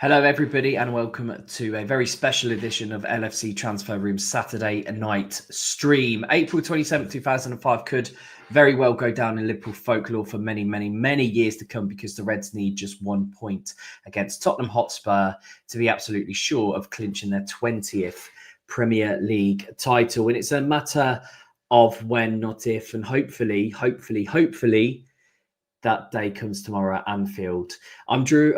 Hello, everybody, and welcome to a very special edition of LFC Transfer Room Saturday night stream. April 27th, 2005 could very well go down in Liverpool folklore for many, many, many years to come because the Reds need just 1 point against Tottenham Hotspur to be absolutely sure of clinching their 20th Premier League title. And it's a matter of when, not if, and hopefully, that day comes tomorrow at Anfield. I'm Drew,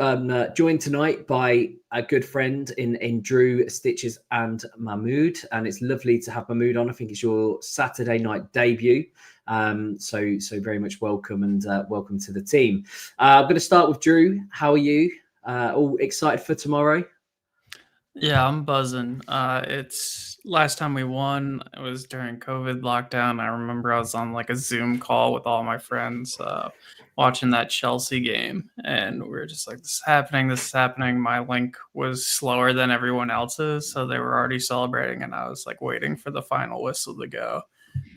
joined tonight by a good friend in Drew, Stitches and Mahmood. And it's lovely to have Mahmood on. I think it's your Saturday night debut. So very much welcome and welcome to the team. I'm going to start with Drew. How are you? All excited for tomorrow? Yeah, I'm buzzing. It's last time we won, it was during COVID lockdown. I remember I was on like a Zoom call with all my friends watching that Chelsea game, and we were just like, this is happening. My link was slower than everyone else's, so they were already celebrating, and I was like waiting for the final whistle to go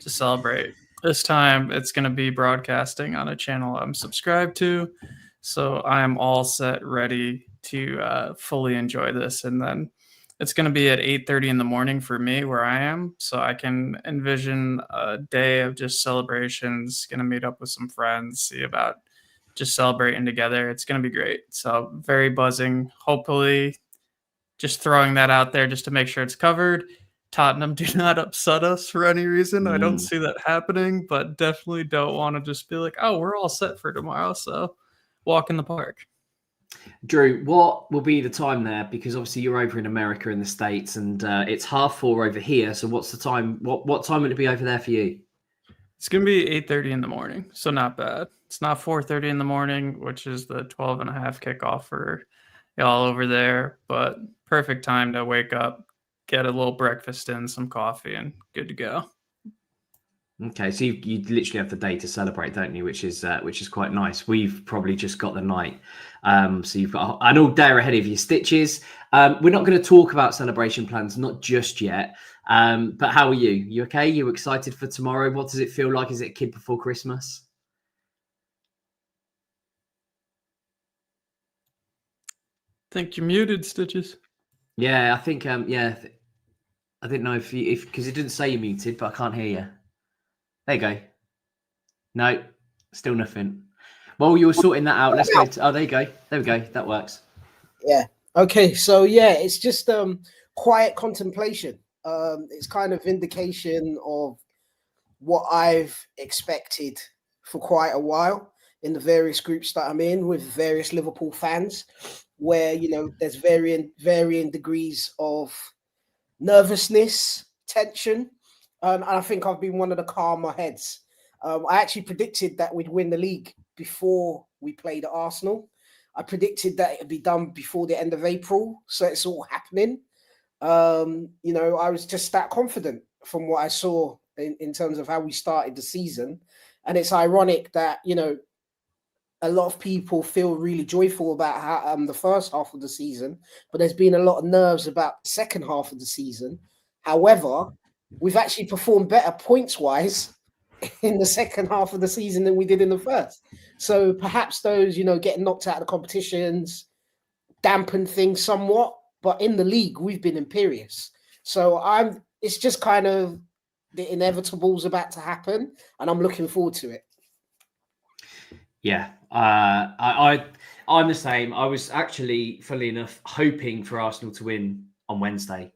to celebrate. This time it's going to be broadcasting on a channel I'm subscribed to, so I am all set, ready to fully enjoy this. And then it's going to be at 8:30 in the morning for me where I am, so I can envision a day of just celebrations. Going to meet up with some friends, see about just celebrating together. It's going to be great. So very buzzing. Hopefully, just throwing that out there just to make sure it's covered. Tottenham do not upset us for any reason. I don't see that happening, but definitely don't want to just be like, oh, we're all set for tomorrow, so walk in the park. Drew, what will be the time there? Because obviously you're over in America in the States, and it's 4:30 over here. So what's the time? What time will it be over there for you? It's going to be 8:30 in the morning, so not bad. It's not 4:30 in the morning, which is the 12 and a half kickoff for y'all over there, but perfect time to wake up, get a little breakfast in, some coffee, and good to go. Okay, so you literally have the day to celebrate, don't you? Which is quite nice. We've probably just got the night, so you've got an all day ahead of you. Stitches. We're not going to talk about celebration plans, not just yet. But how are you? You okay? You excited for tomorrow? What does it feel like? Is it a kid before Christmas? I think you're muted, Stitches. Yeah, I think. Yeah, I didn't know if because it didn't say you're muted, but I can't hear you. There you go. No, still nothing. While you were sorting that out, let's go to, there you go. There we go. That works. Yeah. Okay. So yeah, it's just quiet contemplation. It's kind of vindication of what I've expected for quite a while in the various groups that I'm in with various Liverpool fans, where there's varying degrees of nervousness, tension. And I think I've been one of the calmer heads. I actually predicted that we'd win the league before we played Arsenal. I predicted that it'd be done before the end of April. So it's all happening. I was just that confident from what I saw in terms of how we started the season. And it's ironic that, a lot of people feel really joyful about how the first half of the season, but there's been a lot of nerves about the second half of the season. However, we've actually performed better points-wise in the second half of the season than we did in the first. So perhaps those, getting knocked out of the competitions dampened things somewhat, but in the league, we've been imperious. So it's just kind of the inevitable's about to happen, and I'm looking forward to it. Yeah, I'm the same. I was actually, funnily enough, hoping for Arsenal to win on Wednesday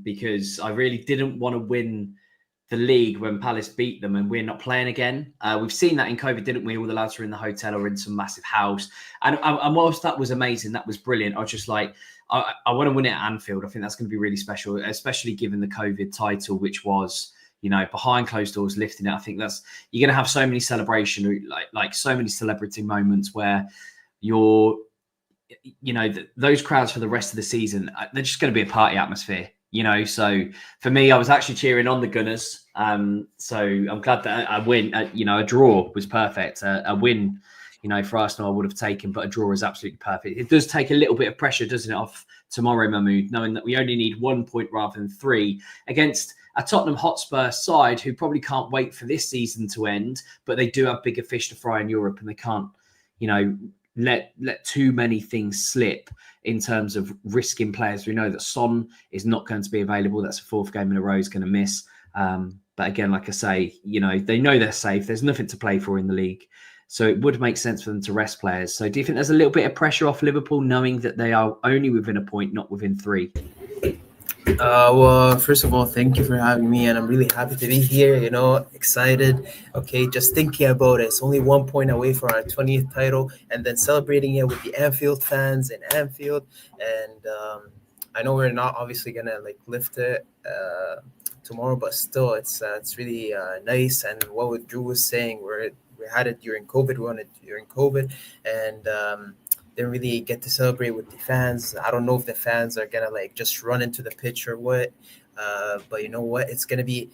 because I really didn't want to win the league when Palace beat them and we're not playing again. We've seen that in COVID, didn't we? All the lads were in the hotel or in some massive house. And whilst that was amazing, that was brilliant, I was just like, I want to win it at Anfield. I think that's going to be really special, especially given the COVID title, which was, behind closed doors, lifting it. I think you're going to have so many celebration, like so many celebrity moments where those crowds for the rest of the season, they're just going to be a party atmosphere. So for me, I was actually cheering on the Gunners. So I'm glad that a win, a draw was perfect. A win, for Arsenal, I would have taken, but a draw is absolutely perfect. It does take a little bit of pressure, doesn't it, off tomorrow, Mahmood, knowing that we only need 1 point rather than 3 against a Tottenham Hotspur side who probably can't wait for this season to end, but they do have bigger fish to fry in Europe, and they can't, let too many things slip in terms of risking players. We know that Son is not going to be available. That's a fourth game in a row he's going to miss. But again, like I say, they know they're safe. There's nothing to play for in the league. So it would make sense for them to rest players. So do you think there's a little bit of pressure off Liverpool knowing that they are only within a point, not within 3? Well, first of all, thank you for having me, and I'm really happy to be here, excited. Okay, just thinking about it. It's only 1 point away from our 20th title, and then celebrating it with the Anfield fans in Anfield. And I know we're not obviously going to lift it tomorrow, but still, it's really nice. And what Drew was saying, we had it during COVID, we won it during COVID, and didn't really get to celebrate with the fans. I don't know if the fans are gonna just run into the pitch or what, but you know what? It's gonna be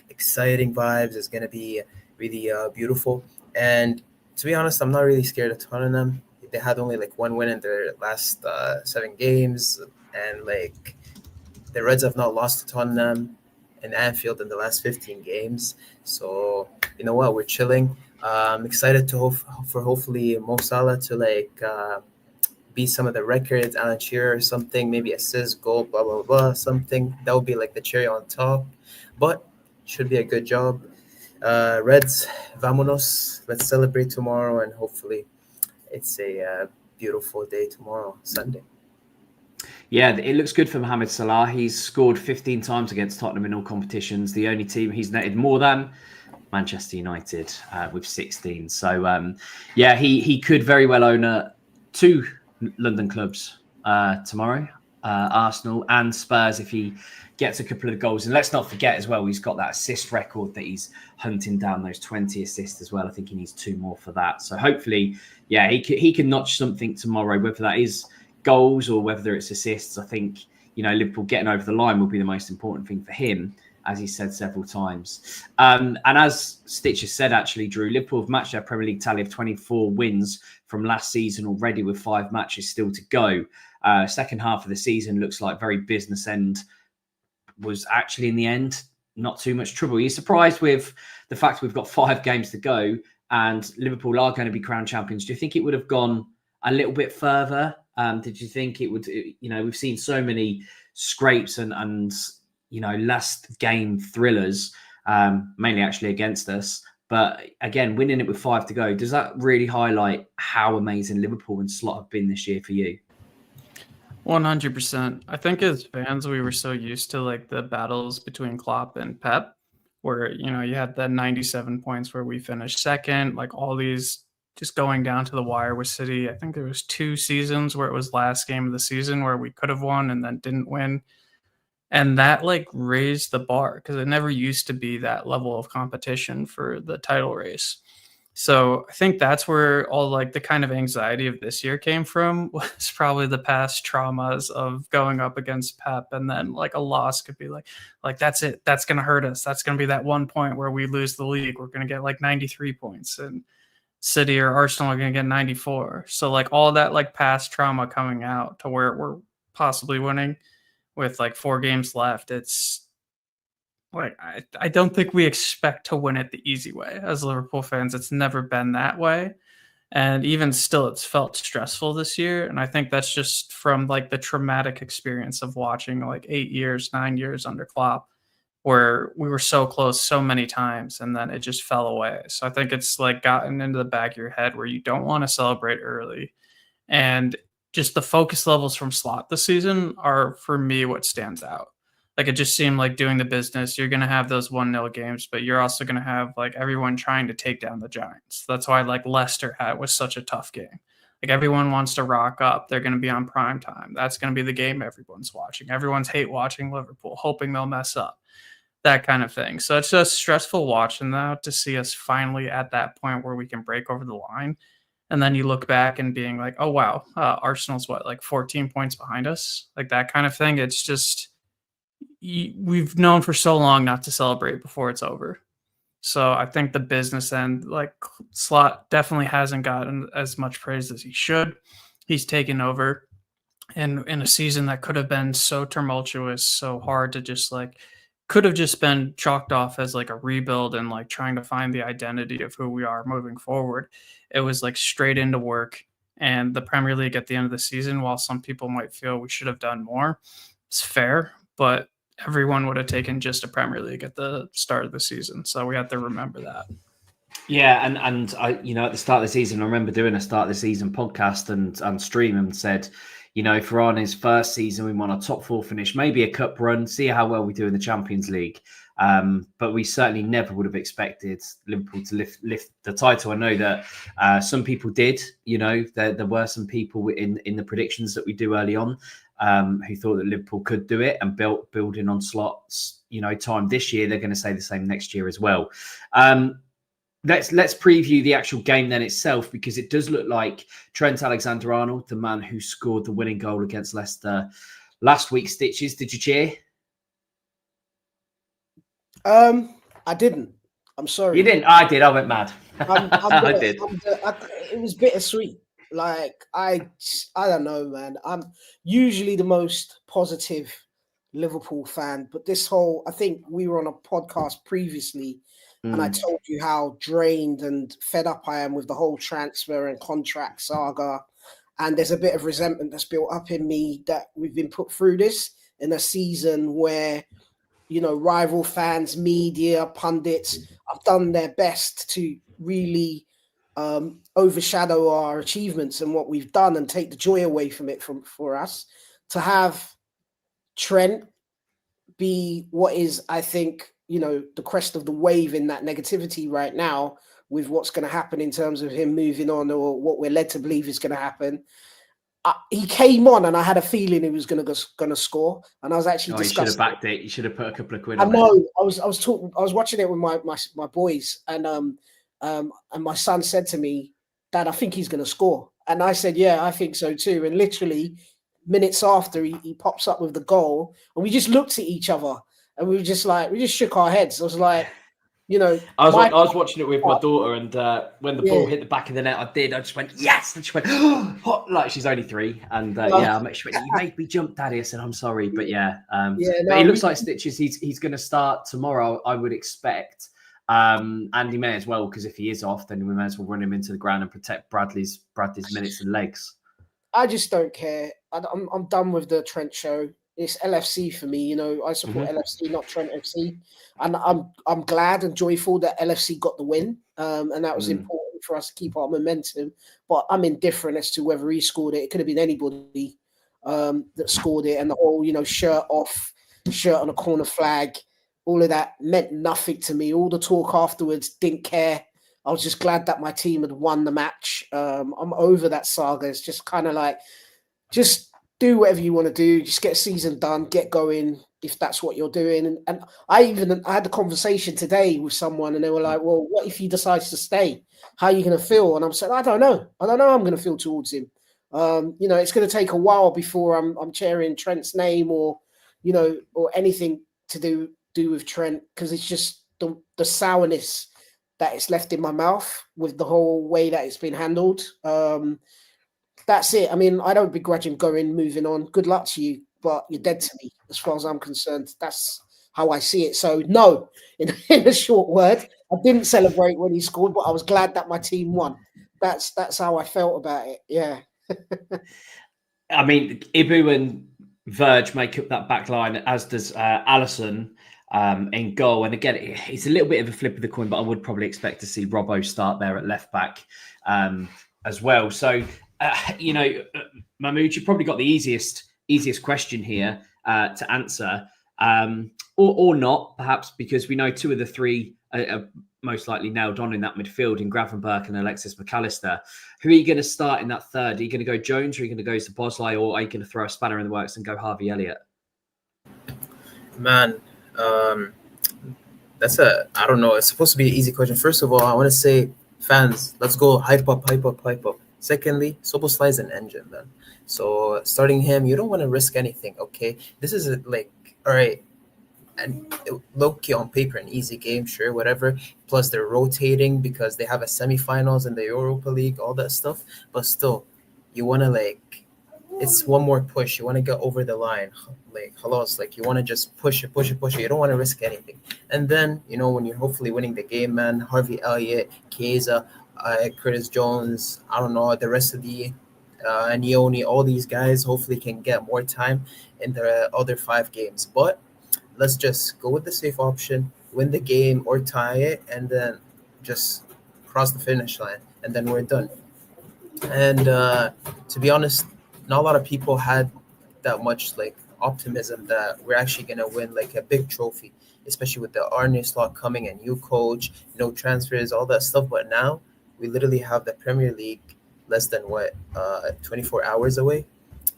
exciting vibes. It's gonna be really beautiful. And to be honest, I'm not really scared of Tottenham. They had only 1 win in their last 7 games, and the Reds have not lost to Tottenham in Anfield in the last 15 games. So you know what? We're chilling. I'm excited for hopefully Mo Salah to beat some of the records, Alan Shearer or something, maybe assist, goal, blah, blah, blah, something. That would be the cherry on top. But should be a good job. Reds, vamonos. Let's celebrate tomorrow, and hopefully it's a beautiful day tomorrow, Sunday. Yeah, it looks good for Mohamed Salah. He's scored 15 times against Tottenham in all competitions. The only team he's netted more than, Manchester United, with 16. So, he could very well own 2 London clubs tomorrow, Arsenal and Spurs, if he gets a couple of goals. And let's not forget as well, he's got that assist record that he's hunting down, those 20 assists as well. I think he needs 2 more for that. So hopefully, he can notch something tomorrow, whether that is goals or whether it's assists. I think, Liverpool getting over the line will be the most important thing for him, as he said several times. And as Stitcher said, actually, Drew, Liverpool have matched their Premier League tally of 24 wins from last season already, with 5 matches still to go. Second half of the season looks like very business end was actually, in the end, not too much trouble. Are you surprised with the fact we've got 5 games to go and Liverpool are going to be crowned champions? Do you think it would have gone a little bit further? Did you think it would, we've seen so many scrapes and last game thrillers, mainly actually against us. But again, winning it with 5 to go, does that really highlight how amazing Liverpool and Slot have been this year for you? 100%. I think as fans, we were so used to the battles between Klopp and Pep, where, you had the 97 points where we finished second, all these just going down to the wire with City. I think there was 2 seasons where it was last game of the season where we could have won and then didn't win. And that raised the bar, because it never used to be that level of competition for the title race. So I think that's where all the kind of anxiety of this year came from, was probably the past traumas of going up against Pep, and then a loss could be that's it. That's going to hurt us. That's going to be that 1 point where we lose the league. We're going to get 93 points, and City or Arsenal are going to get 94. So all that past trauma coming out to where we're possibly winning with 4 games left, it's I don't think we expect to win it the easy way as Liverpool fans. It's never been that way, and even still, it's felt stressful this year. And I think that's just from the traumatic experience of watching 8 years, 9 years under Klopp, where we were so close so many times and then it just fell away. So I think it's gotten into the back of your head where you don't want to celebrate early, and just the focus levels from Slot this season are, for me, what stands out. It just seemed like doing the business. You're going to have those 1-0 games, but you're also going to have everyone trying to take down the Giants. That's why Leicester was such a tough game. Everyone wants to rock up. They're going to be on prime time. That's going to be the game everyone's watching. Everyone's hate watching Liverpool, hoping they'll mess up, that kind of thing. So it's just stressful watching that, to see us finally at that point where we can break over the line. And then you look back and being oh, wow, Arsenal's 14 points behind us, that kind of thing. It's just, we've known for so long not to celebrate before it's over. So I think the business end, Slot definitely hasn't gotten as much praise as he should. He's taken over in a season that could have been so tumultuous, so hard to just could have just been chalked off as a rebuild and trying to find the identity of who we are moving forward. It was straight into work, and the Premier League at the end of the season, while some people might feel we should have done more, it's fair, but everyone would have taken just a Premier League at the start of the season. So we have to remember that. Yeah, and I, at the start of the season, I remember doing a start of the season podcast and stream and said, if we're on his first season, we want a top 4 finish, maybe a cup run, see how well we do in the Champions League. But we certainly never would have expected Liverpool to lift the title. I know that some people did. There were some people in the predictions that we do early on who thought that Liverpool could do it and building on slots. Time this year, they're going to say the same next year as well. Let's preview the actual game then itself, because it does look like Trent Alexander-Arnold, the man who scored the winning goal against Leicester last week, stitches. Did you cheer? I didn't. I'm sorry. You didn't? I did. I went mad. I did. It was bittersweet. Like, I don't know, man. I'm usually the most positive Liverpool fan, but I think we were on a podcast previously, and I told you how drained and fed up I am with the whole transfer and contract saga. And there's a bit of resentment that's built up in me that we've been put through this in a season where, rival fans, media, pundits have done their best to really overshadow our achievements and what we've done and take the joy away from it for us. To have Trent be what is, I think, the crest of the wave in that negativity right now with what's going to happen in terms of him moving on, or what we're led to believe is going to happen. He came on and I had a feeling he was going to score, and I was actually discussing. You should have backed it. You should have put a couple of quid I on know. it. I was watching it with my boys, and my son said to me, "Dad, I think he's going to score." And I said, "Yeah, I think so too." And literally minutes after, he pops up with the goal, and we just looked at each other. And we just shook our heads. I was like, I was watching it with my daughter, and when the ball hit the back of the net, I just went, yes! And she went, oh, like she's only 3. And she went, you made me jump, Daddy. I said, I'm sorry. But but he looks like Stitches. He's going to start tomorrow, I would expect. And he may as well, because if he is off, then we may as well run him into the ground and protect Bradley's minutes and legs. I just don't care. I'm done with the Trent show. It's LFC for me, I support LFC, not Trent FC, and I'm glad and joyful that LFC got the win, and that was important for us to keep our momentum. But I'm indifferent as to whether he scored it. It could have been anybody that scored it, and the whole shirt off, shirt on a corner flag, all of that meant nothing to me. All the talk afterwards, didn't care. I was just glad that my team had won the match. I'm over that saga. It's just kind of like, just do whatever you want to do. Just get a season done, get going if that's what you're doing. And I had a conversation today with someone, and they were like, well, what if he decides to stay? How are you going to feel? And I'm saying, I don't know how I'm going to feel towards him. It's going to take a while before I'm cheering Trent's name or anything to do with Trent, because it's just the sourness that it's left in my mouth with the whole way that it's been handled. That's it. I mean, I don't begrudge him moving on. Good luck to you, but you're dead to me as far as I'm concerned. That's how I see it. So no, in a short word, I didn't celebrate when he scored, but I was glad that my team won. That's how I felt about it. Yeah. I mean, Ibu and Verge make up that back line, as does Alisson in goal. And again, it's a little bit of a flip of the coin, but I would probably expect to see Robbo start there at left back as well. So, Mahmoud, you probably got the easiest question here to answer, or not, perhaps, because we know 2 of the 3 are most likely nailed on in that midfield in Gravenberch and Alexis McAllister. Who are you going to start in that third? Are you going to go Jones, or are you going to go to Bosley, or are you going to throw a spanner in the works and go Harvey Elliott? Man, I don't know. It's supposed to be an easy question. First of all, I want to say, fans, let's go hype up. Secondly, Szoboszlai is an engine, man. So starting him, you don't want to risk anything, okay? This is all right, and low-key on paper, an easy game, sure, whatever. Plus, they're rotating because they have a semifinals in the Europa League, all that stuff. But still, you want to, it's one more push. You want to get over the line. You want to just push it. You don't want to risk anything. And then, when you're hopefully winning the game, man, Harvey Elliott, Chiesa, Curtis Jones, I don't know, the rest of the and Ioni, all these guys hopefully can get more time in the other 5 games. But let's just go with the safe option, win the game or tie it, and then just cross the finish line, and then we're done. And to be honest, not a lot of people had that much like optimism that we're actually gonna win like a big trophy, especially with the Arne slot coming, a new coach, no transfers, all that stuff. But now we literally have the Premier League less than 24 hours away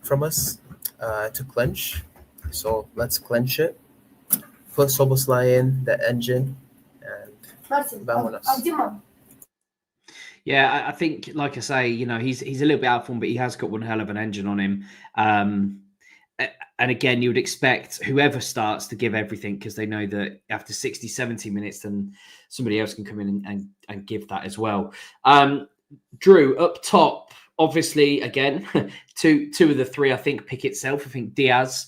from us to clinch. So let's clinch it. Put Szoboszlai in the engine, and vámonos. Yeah, I think, like I say, you know, he's a little bit out of form, but he has got one hell of an engine on him. And again, you would expect whoever starts to give everything, because they know that after 60, 70 minutes, then somebody else can come in and give that as well. Drew, up top, obviously, again, two of the 3, I think, pick itself. I think Diaz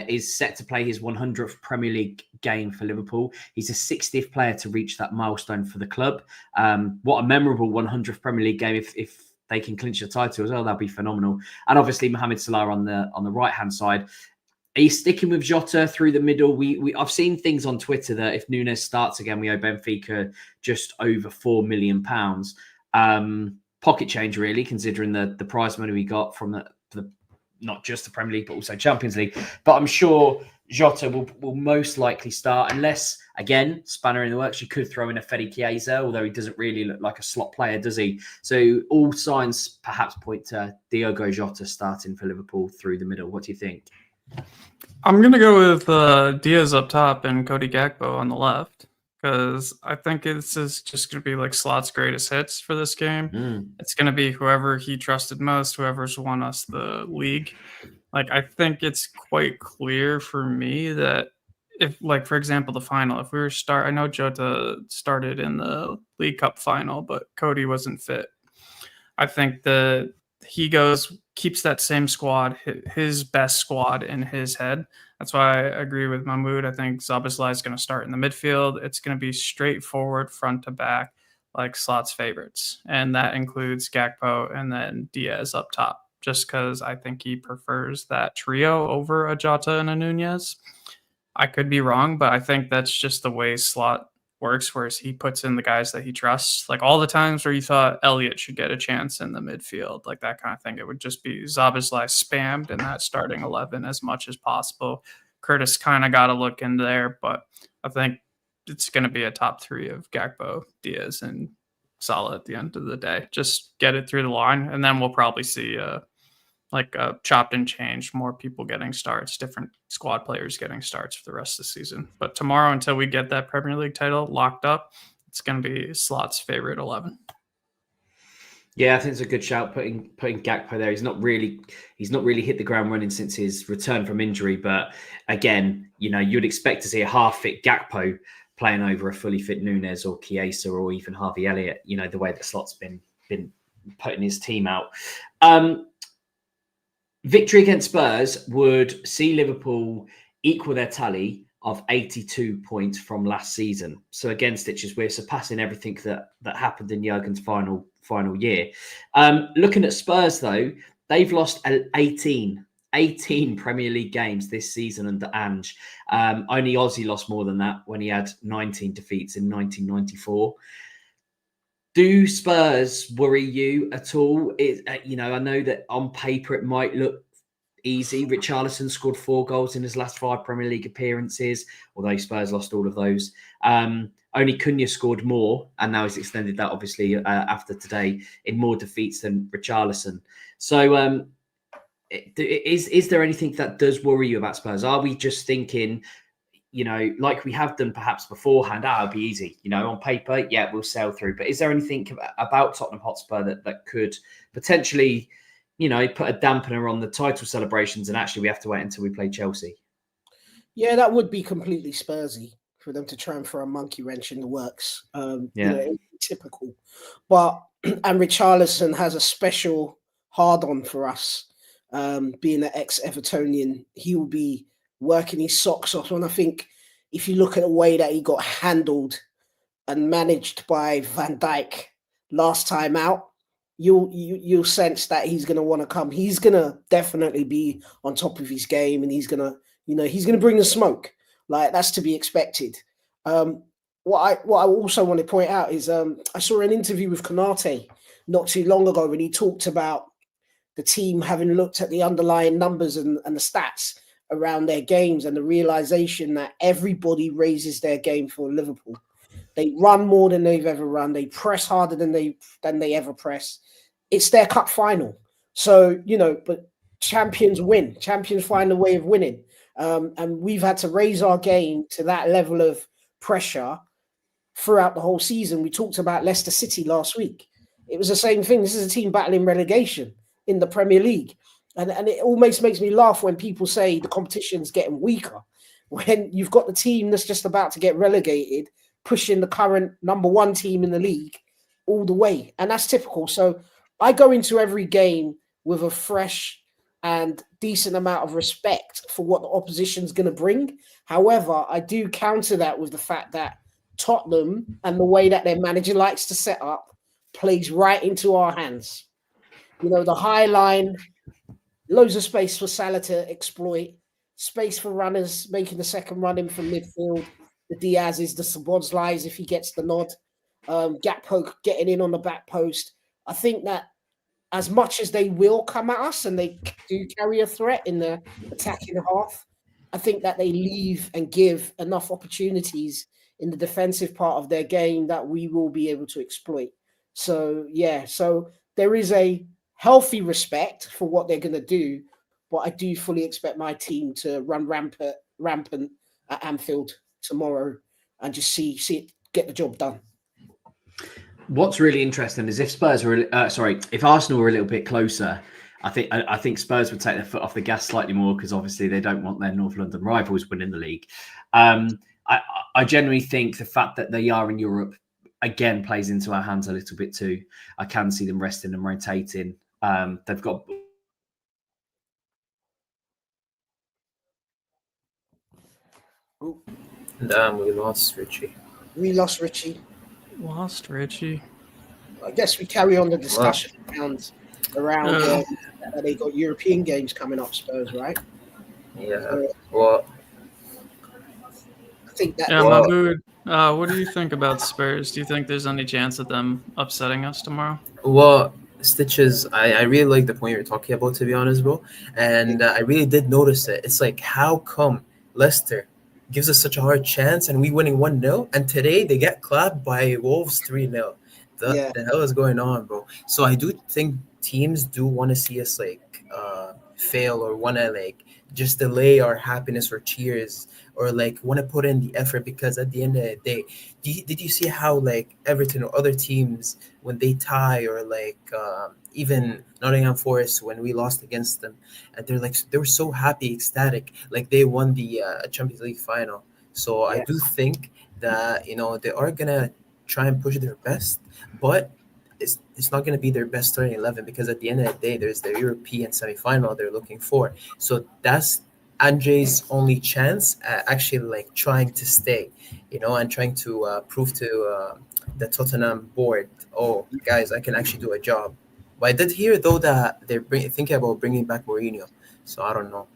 is set to play his 100th Premier League game for Liverpool. He's the 60th player to reach that milestone for the club. What a memorable 100th Premier League game if they can clinch the title as well. That'd be phenomenal. And obviously Mohamed Salah on the right hand side. Are you sticking with Jota through the middle? I've seen things on Twitter that if Nunes starts again, we owe Benfica just over £4 million. Pocket change, really, considering the prize money we got from the not just the Premier League, but also Champions League. But I'm sure Jota will most likely start, unless, again, spanner in the works, you could throw in a Fede Chiesa, although he doesn't really look like a slot player, does he? So all signs perhaps point to Diogo Jota starting for Liverpool through the middle. What do you think? I'm going to go with Diaz up top and Cody Gakpo on the left, because I think this is just going to be like Slot's greatest hits for this game. It's going to be whoever he trusted most, whoever's won us the league. Like, I think it's quite clear for me that if, like, for example, the final, if we were I know Jota started in the League Cup final, but Cody wasn't fit. I think that he keeps that same squad, his best squad in his head. That's why I agree with Mahmoud. I think Szoboszlai is going to start in the midfield. It's going to be straightforward front to back, like Slot's favorites. And that includes Gakpo and then Diaz up top, just because I think he prefers that trio over a Jota and a Nunez. I could be wrong, but I think that's just the way Slot works, whereas he puts in the guys that he trusts. Like all the times where you thought Elliott should get a chance in the midfield, like that kind of thing, it would just be Szoboszlai spammed in that starting 11 as much as possible. Curtis kind of got to look in there, but I think it's going to be a top 3 of Gakpo, Diaz, and Salah at the end of the day. Just get it through the line, and then we'll probably see chopped and changed, more people getting starts, different squad players getting starts for the rest of the season. But tomorrow, until we get that Premier League title locked up, it's going to be Slot's favorite 11. Yeah, I think it's a good shout putting Gakpo there. He's not really hit the ground running since his return from injury. But again, you know, you'd expect to see a half-fit Gakpo playing over a fully fit Nunez or Chiesa or even Harvey Elliott, you know, the way that Slot's been putting his team out. Victory against Spurs would see Liverpool equal their tally of 82 points from last season. So again, Stitches, we're surpassing everything that happened in Jurgen's final year. Looking at Spurs, though, they've lost 18 Premier League games this season under Ange. Only Ozzy lost more than that when he had 19 defeats in 1994. Do Spurs worry you at all? I know that on paper it might look easy. Richarlison scored 4 goals in his last 5 Premier League appearances, although Spurs lost all of those. Only Cunha scored more, and now he's extended that, obviously, after today, in more defeats than Richarlison. So is there anything that does worry you about Spurs? Are we just thinking, you know, like we have done perhaps beforehand, it'll be easy, you know, on paper, yeah, we'll sail through. But is there anything about Tottenham Hotspur that could potentially, you know, put a dampener on the title celebrations, and actually we have to wait until we play Chelsea? Yeah, that would be completely Spursy for them to try and throw a monkey wrench in the works. Typical. But, and Richarlison has a special hard-on for us. Being an ex-Evertonian, he will be working his socks off. And I think if you look at the way that he got handled and managed by Van Dijk last time out, you'll sense that he's going to want to come. He's going to definitely be on top of his game, and he's going to bring the smoke. Like, that's to be expected. What I also want to point out is I saw an interview with Konate not too long ago, and he talked about the team having looked at the underlying numbers and the stats around their games, and the realization that everybody raises their game for Liverpool. They run more than they've ever run. They press harder than they ever press. It's their cup final. So, but champions win. Champions find a way of winning. And we've had to raise our game to that level of pressure throughout the whole season. We talked about Leicester City last week. It was the same thing. This is a team battling relegation in the Premier League. And it almost makes me laugh when people say the competition's getting weaker, when you've got the team that's just about to get relegated pushing the current number one team in the league all the way. And that's typical. So I go into every game with a fresh and decent amount of respect for what the opposition's going to bring. However, I do counter that with the fact that Tottenham and the way that their manager likes to set up plays right into our hands. The high line, loads of space for Salah to exploit, space for runners making the second run in from midfield. The Diaz's, the Szoboszlai's if he gets the nod. Gakpo getting in on the back post. I think that as much as they will come at us and they do carry a threat in the attacking half, I think that they leave and give enough opportunities in the defensive part of their game that we will be able to exploit. So, so there is a healthy respect for what they're going to do, but I do fully expect my team to run rampant at Anfield tomorrow and just see it get the job done. What's really interesting is if if Arsenal were a little bit closer, I think Spurs would take their foot off the gas slightly more, because obviously they don't want their North London rivals winning the league. I genuinely think the fact that they are in Europe again plays into our hands a little bit too. I can see them resting and rotating. They've got. Damn, we lost Richie. Lost Richie. I guess we carry on the discussion around they got European games coming up, Spurs, right? Yeah. Well, I think that. Yeah, Mahmoud, what do you think about Spurs? Do you think there's any chance of them upsetting us tomorrow? Well, Stitches, I really like the point you're talking about, to be honest, bro. And I really did notice it. It's like, how come Leicester gives us such a hard chance and we winning 1-0, and today they get clapped by Wolves 3-0? The hell is going on, bro? So I do think teams do want to see us fail, or want to just delay our happiness or cheers, or want to put in the effort, because at the end of the day, did you see how Everton or other teams, when they tie, or even Nottingham Forest when we lost against them, and they were so happy, ecstatic, they won the Champions League final. So I do think that they are gonna try and push their best, but it's not going to be their best starting 11, because at the end of the day, there's the European semi-final they're looking for. So that's Andre's only chance at actually trying to stay, and trying to prove to the Tottenham board, oh, guys, I can actually do a job. But I did hear, though, that they're thinking about bringing back Mourinho. So I don't know.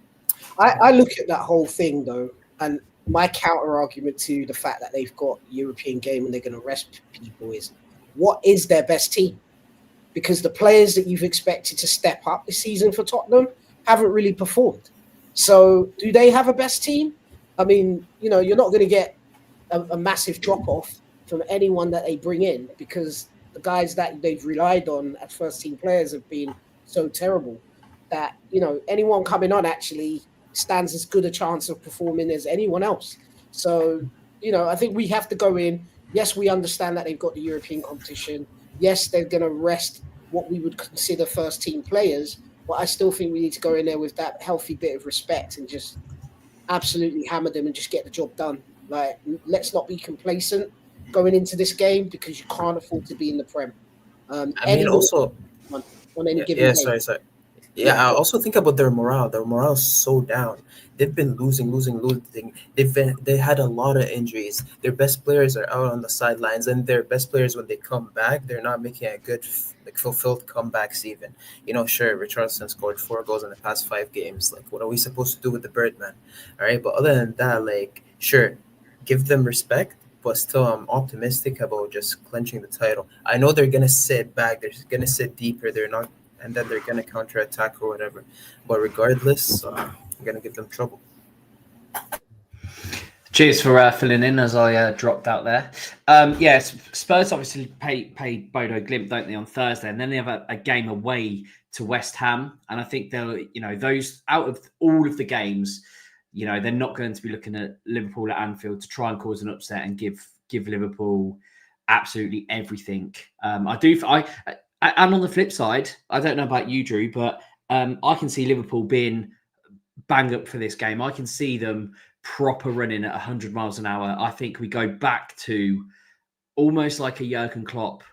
I look at that whole thing, though, and my counter argument to the fact that they've got European game and they're going to rest people is, what is their best team? Because the players that you've expected to step up this season for Tottenham haven't really performed. So do they have a best team? I mean, you're not going to get a massive drop-off from anyone that they bring in, because the guys that they've relied on as first-team players have been so terrible that, anyone coming on actually stands as good a chance of performing as anyone else. So, I think we have to go in. Yes, we understand that they've got the European competition. Yes, they're going to rest what we would consider first-team players, but I still think we need to go in there with that healthy bit of respect and just absolutely hammer them and just get the job done. Let's not be complacent going into this game, because you can't afford to be in the Prem. On any given game. Sorry. Yeah, I also think about their morale. Their morale is so down. They've been losing. They had a lot of injuries. Their best players are out on the sidelines, and their best players, when they come back, they're not making a good, like, fulfilled comebacks. Even, sure, Richarlison scored 4 goals in the past 5 games. Like, what are we supposed to do with the Birdman? All right, but other than that, like, sure, give them respect. But still, I'm optimistic about just clinching the title. I know they're gonna sit back. They're gonna sit deeper. They're not, and then they're gonna counterattack or whatever. But regardless, I'm gonna give them trouble. Cheers for filling in as I dropped out there. Yes, Spurs obviously pay Bodo Glimt, don't they, on Thursday, and then they have a game away to West Ham, and I think they'll, those out of all of the games, they're not going to be looking at Liverpool at Anfield to try and cause an upset and give Liverpool absolutely everything. And on the flip side, I don't know about you, Drew, but I can see Liverpool being bang up for this game. I can see them proper running at 100 miles an hour. I think we go back to almost like a Jurgen Klopp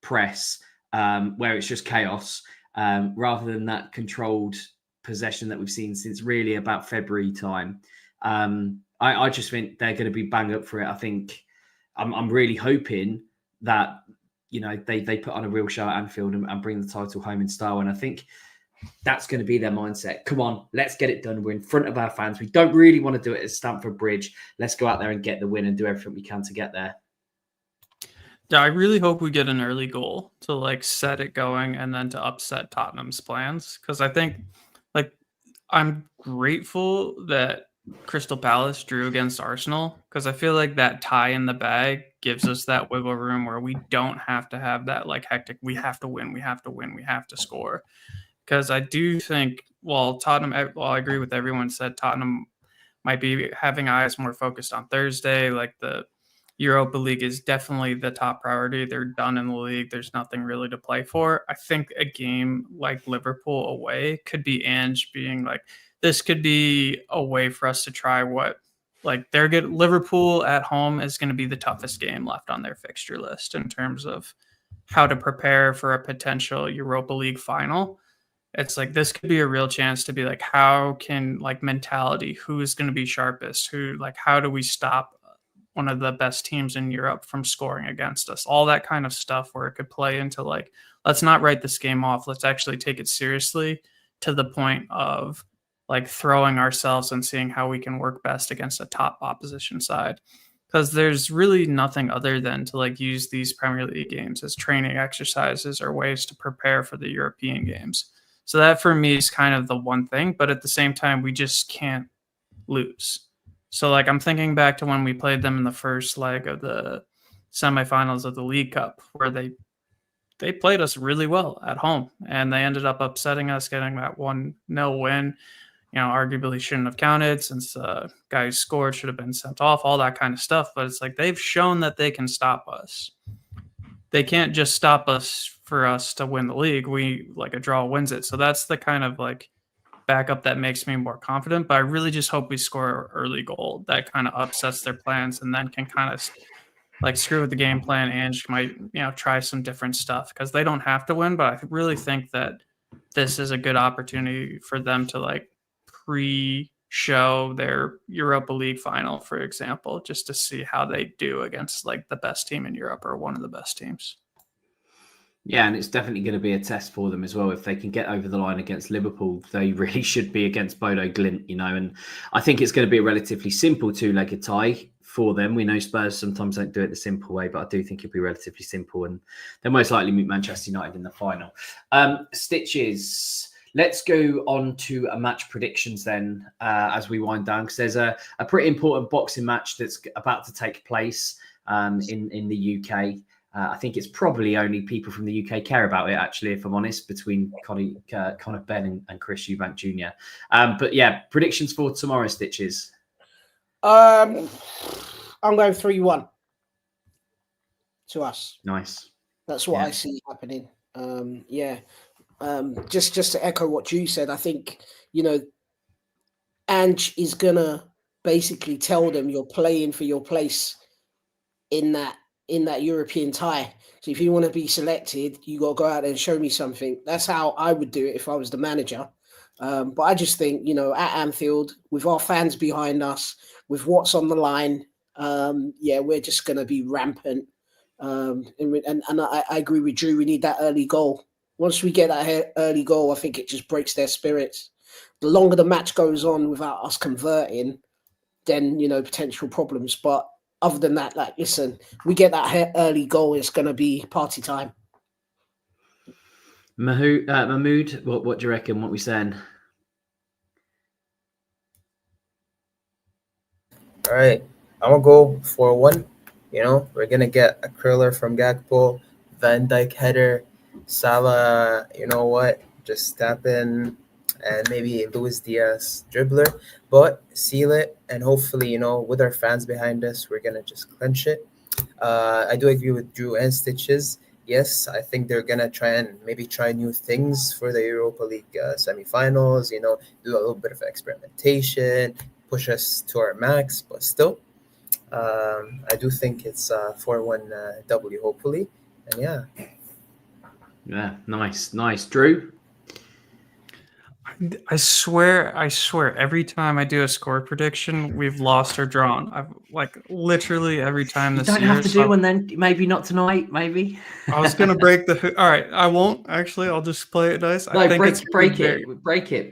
press, where it's just chaos, rather than that controlled possession that we've seen since really about February time. I just think they're going to be bang up for it. I think I'm really hoping that they put on a real show at Anfield and bring the title home in style. And I think that's going to be their mindset. Come on, let's get it done. We're in front of our fans. We don't really want to do it at Stamford Bridge. Let's go out there and get the win and do everything we can to get there. Yeah, I really hope we get an early goal to set it going and then to upset Tottenham's plans. Because I think I'm grateful that Crystal Palace drew against Arsenal, because I feel like that tie in the bag gives us that wiggle room where we don't have to have that hectic, we have to win, we have to score. Because I do think, while I agree with everyone said Tottenham might be having eyes more focused on Thursday, the Europa League is definitely the top priority. They're done in the league. There's nothing really to play for. I think a game like Liverpool away could be Ange being this could be a way for us to try what, Liverpool at home is going to be the toughest game left on their fixture list in terms of how to prepare for a potential Europa League final. It's this could be a real chance to be how can mentality, who is going to be sharpest, how do we stop one of the best teams in Europe from scoring against us, all that kind of stuff, where it could play into let's not write this game off. Let's actually take it seriously to the point of throwing ourselves and seeing how we can work best against a top opposition side. Because there's really nothing other than to use these Premier League games as training exercises or ways to prepare for the European games. So that for me is kind of the one thing, but at the same time, we just can't lose. So I'm thinking back to when we played them in the first leg of the semifinals of the League Cup, where they played us really well at home, and they ended up upsetting us, getting that 1-0 win. Arguably shouldn't have counted, since the guy who scored should have been sent off, all that kind of stuff. But it's they've shown that they can stop us. They can't just stop us for us to win the league. We a draw wins it. So that's the kind of backup that makes me more confident. But I really just hope we score an early goal that kind of upsets their plans, and then can kind of screw with the game plan. Ange might try some different stuff, because they don't have to win. But I really think that this is a good opportunity for them to pre-show their Europa League final, for example, just to see how they do against the best team in Europe, or one of the best teams. Yeah, and it's definitely going to be a test for them as well. If they can get over the line against Liverpool, they really should be against Bodo Glimt, and I think it's going to be a relatively simple two-legged tie for them. We know Spurs sometimes don't do it the simple way, but I do think it'll be relatively simple, and they'll most likely meet Manchester United in the final. Stitches, let's go on to a match predictions then, as we wind down, because there's a pretty important boxing match that's about to take place in the UK. I think it's probably only people from the UK care about it, actually, if I'm honest, between Conor Benn and Chris Eubank Jr. But yeah, predictions for tomorrow, Stitches. I'm going 3-1 to us. Nice. That's what I see happening. Just to echo what you said, I think, Ange is going to basically tell them you're playing for your place in that in that European tie. So if you want to be selected, you got to go out there and show me something. That's how I would do it if I was the manager. But I just think, at Anfield, with our fans behind us, with what's on the line, we're just going to be rampant. And I agree with Drew. We need that early goal. Once we get that early goal, I think it just breaks their spirits. The longer the match goes on without us converting, then, potential problems. But other than that, listen, we get that early goal, it's going to be party time. Mahmood, what do you reckon? What we saying? All right, I'm gonna go 4-1. We're gonna get a curler from Gakpo, Van Dijk header, Salah. You know what? Just tap in, and maybe Luis Diaz dribbler, but seal it, and hopefully, with our fans behind us, we're gonna just clinch it. I do agree with Drew and Stitches. Yes, I think they're gonna try new things for the Europa League semifinals. Do a little bit of experimentation, push us to our max, but still, I do think it's 4-1 W, hopefully, and yeah, nice, Drew. I swear, every time I do a score prediction, we've lost or drawn. I've literally every time this year. You don't have to do one then. Maybe not tonight. Maybe. I was gonna break the. All right, I won't actually. I'll just play it nice. No, I think break it.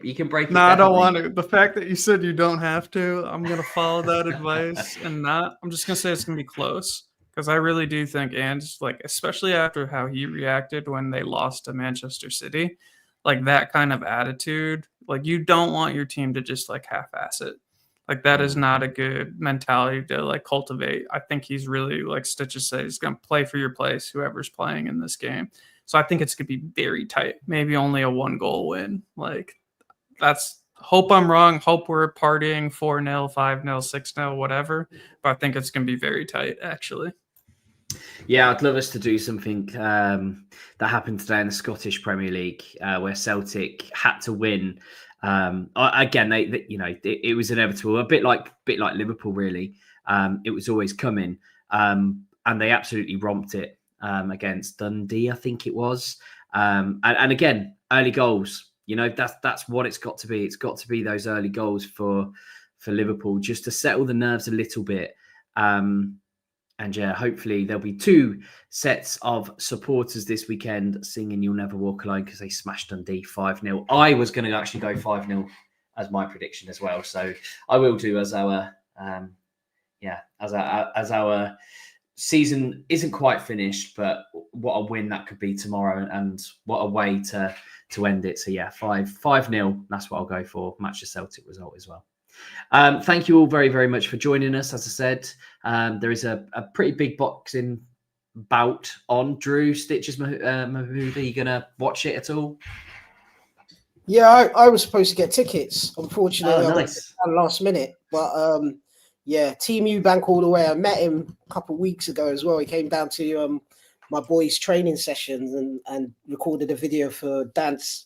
You can break it. No, I don't want to. The fact that you said you don't have to, I'm gonna follow that advice and not. I'm just gonna say it's gonna be close because I really do think, and especially after how he reacted when they lost to Manchester City. That kind of attitude, you don't want your team to just half-ass it. That is not a good mentality to cultivate. I think he's really, Stitches said, he's going to play for your place, whoever's playing in this game. So I think it's going to be very tight, maybe only a 1-goal win. Hope I'm wrong. Hope we're partying 4-0, 5-0, 6-0, whatever. But I think it's going to be very tight, actually. Yeah, I'd love us to do something that happened today in the Scottish Premier League, where Celtic had to win. Again, it was inevitable, a bit like Liverpool, really. It was always coming, and they absolutely romped it against Dundee, I think it was. And again, early goals. That's what it's got to be. It's got to be those early goals for Liverpool, just to settle the nerves a little bit. And hopefully there'll be 2 sets of supporters this weekend singing "You'll Never Walk Alone" because they smashed Dundee 5-0. I was going to actually go 5-0 as my prediction as well, so I will do as our as our season isn't quite finished, but what a win that could be tomorrow, and what a way to end it. So 5-0. That's what I'll go for. Match the Celtic result as well. Thank you all very, very much for joining us. As I said, there is a pretty big boxing bout on. Drew, Stitches, Mahmood, are you going to watch it at all? Yeah, I was supposed to get tickets. Unfortunately, nice. I got last minute. But Team Eubank all the way. I met him a couple of weeks ago as well. He came down to my boys' training sessions and recorded a video for dance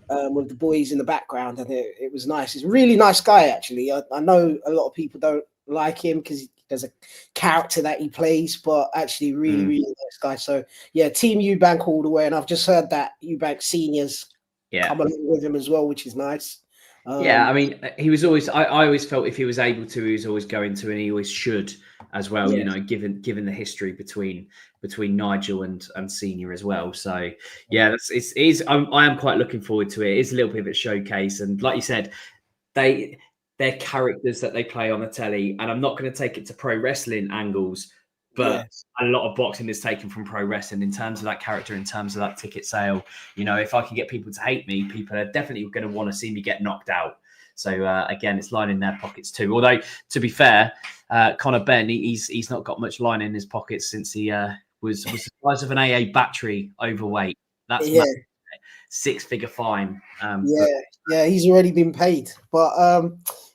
with the boys in the background, and it was nice. He's a really nice guy, actually. I know a lot of people don't like him because there's a character that he plays, but actually really, really nice guy. So Team Eubank all the way, and I've just heard that Eubank seniors come along with him as well, which is nice. I mean, he was always. I always felt if he was able to, he was always going to, and he always should as well. Yeah. Given the history between Nigel and Senior as well. So I am quite looking forward to it. It's a little bit of a showcase, and like you said, they're characters that they play on the telly, and I'm not going to take it to pro wrestling angles. But a lot of boxing is taken from pro wrestling in terms of that character, in terms of that ticket sale. If I can get people to hate me, people are definitely going to want to see me get knocked out. So again, it's lining their pockets too. Although, to be fair, Conor Benn, he's not got much line in his pockets since he was the size of an AA battery overweight. That's 6-figure fine. He's already been paid. But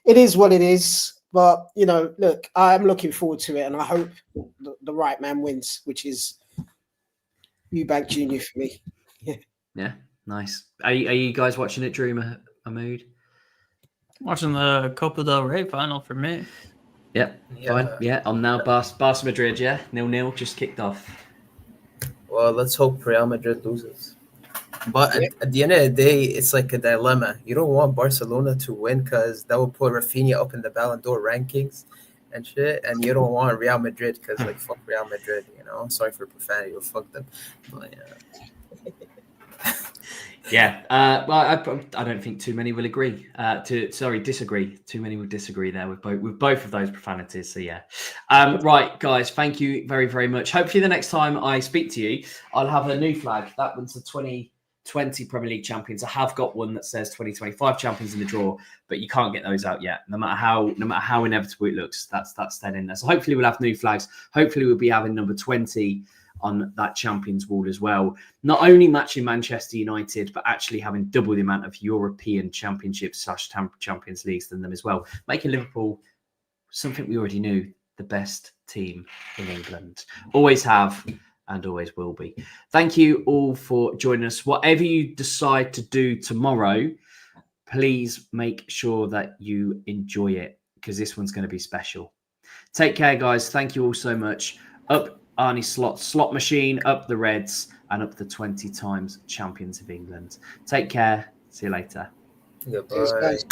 it is what it is. But, look, I'm looking forward to it, and I hope the right man wins, which is Eubank Jr. for me. Yeah, nice. Are you guys watching it, Drew, Mahmood? Watching the Copa del Rey final for me. Yep. Fine. Yeah. I'm now Barca Madrid. Yeah. 0-0 just kicked off. Well, let's hope Real Madrid loses. But Yeah. at the end of the day, it's like a dilemma. You don't want Barcelona to win because that would put Rafinha up in the Ballon d'Or rankings and shit. And you don't want Real Madrid because, like, fuck Real Madrid, you know? Sorry for profanity, but fuck them. But, yeah. Yeah. Well, I don't think too many will agree. Disagree. Too many will disagree there with both of those profanities. So yeah. Right, guys. Thank you very, very much. Hopefully, the next time I speak to you, I'll have a new flag. That one's the 2020 Premier League champions. I have got one that says 2025 champions in the draw, but you can't get those out yet. No matter how inevitable it looks, that's staying in there. So hopefully, we'll have new flags. Hopefully, we'll be having number 20 on that champions wall as well. Not only matching Manchester United, but actually having double the amount of European championships / Champions Leagues than them as well, making Liverpool something we already knew, the best team in England. Always have and always will be. Thank you all for joining us. Whatever you decide to do tomorrow, please make sure that you enjoy it, because this one's going to be special. Take care, guys. Thank you all so much. Up Arnie slot machine, up the Reds, and up the 20 times champions of England. Take care. See you later. Goodbye. Cheers, guys.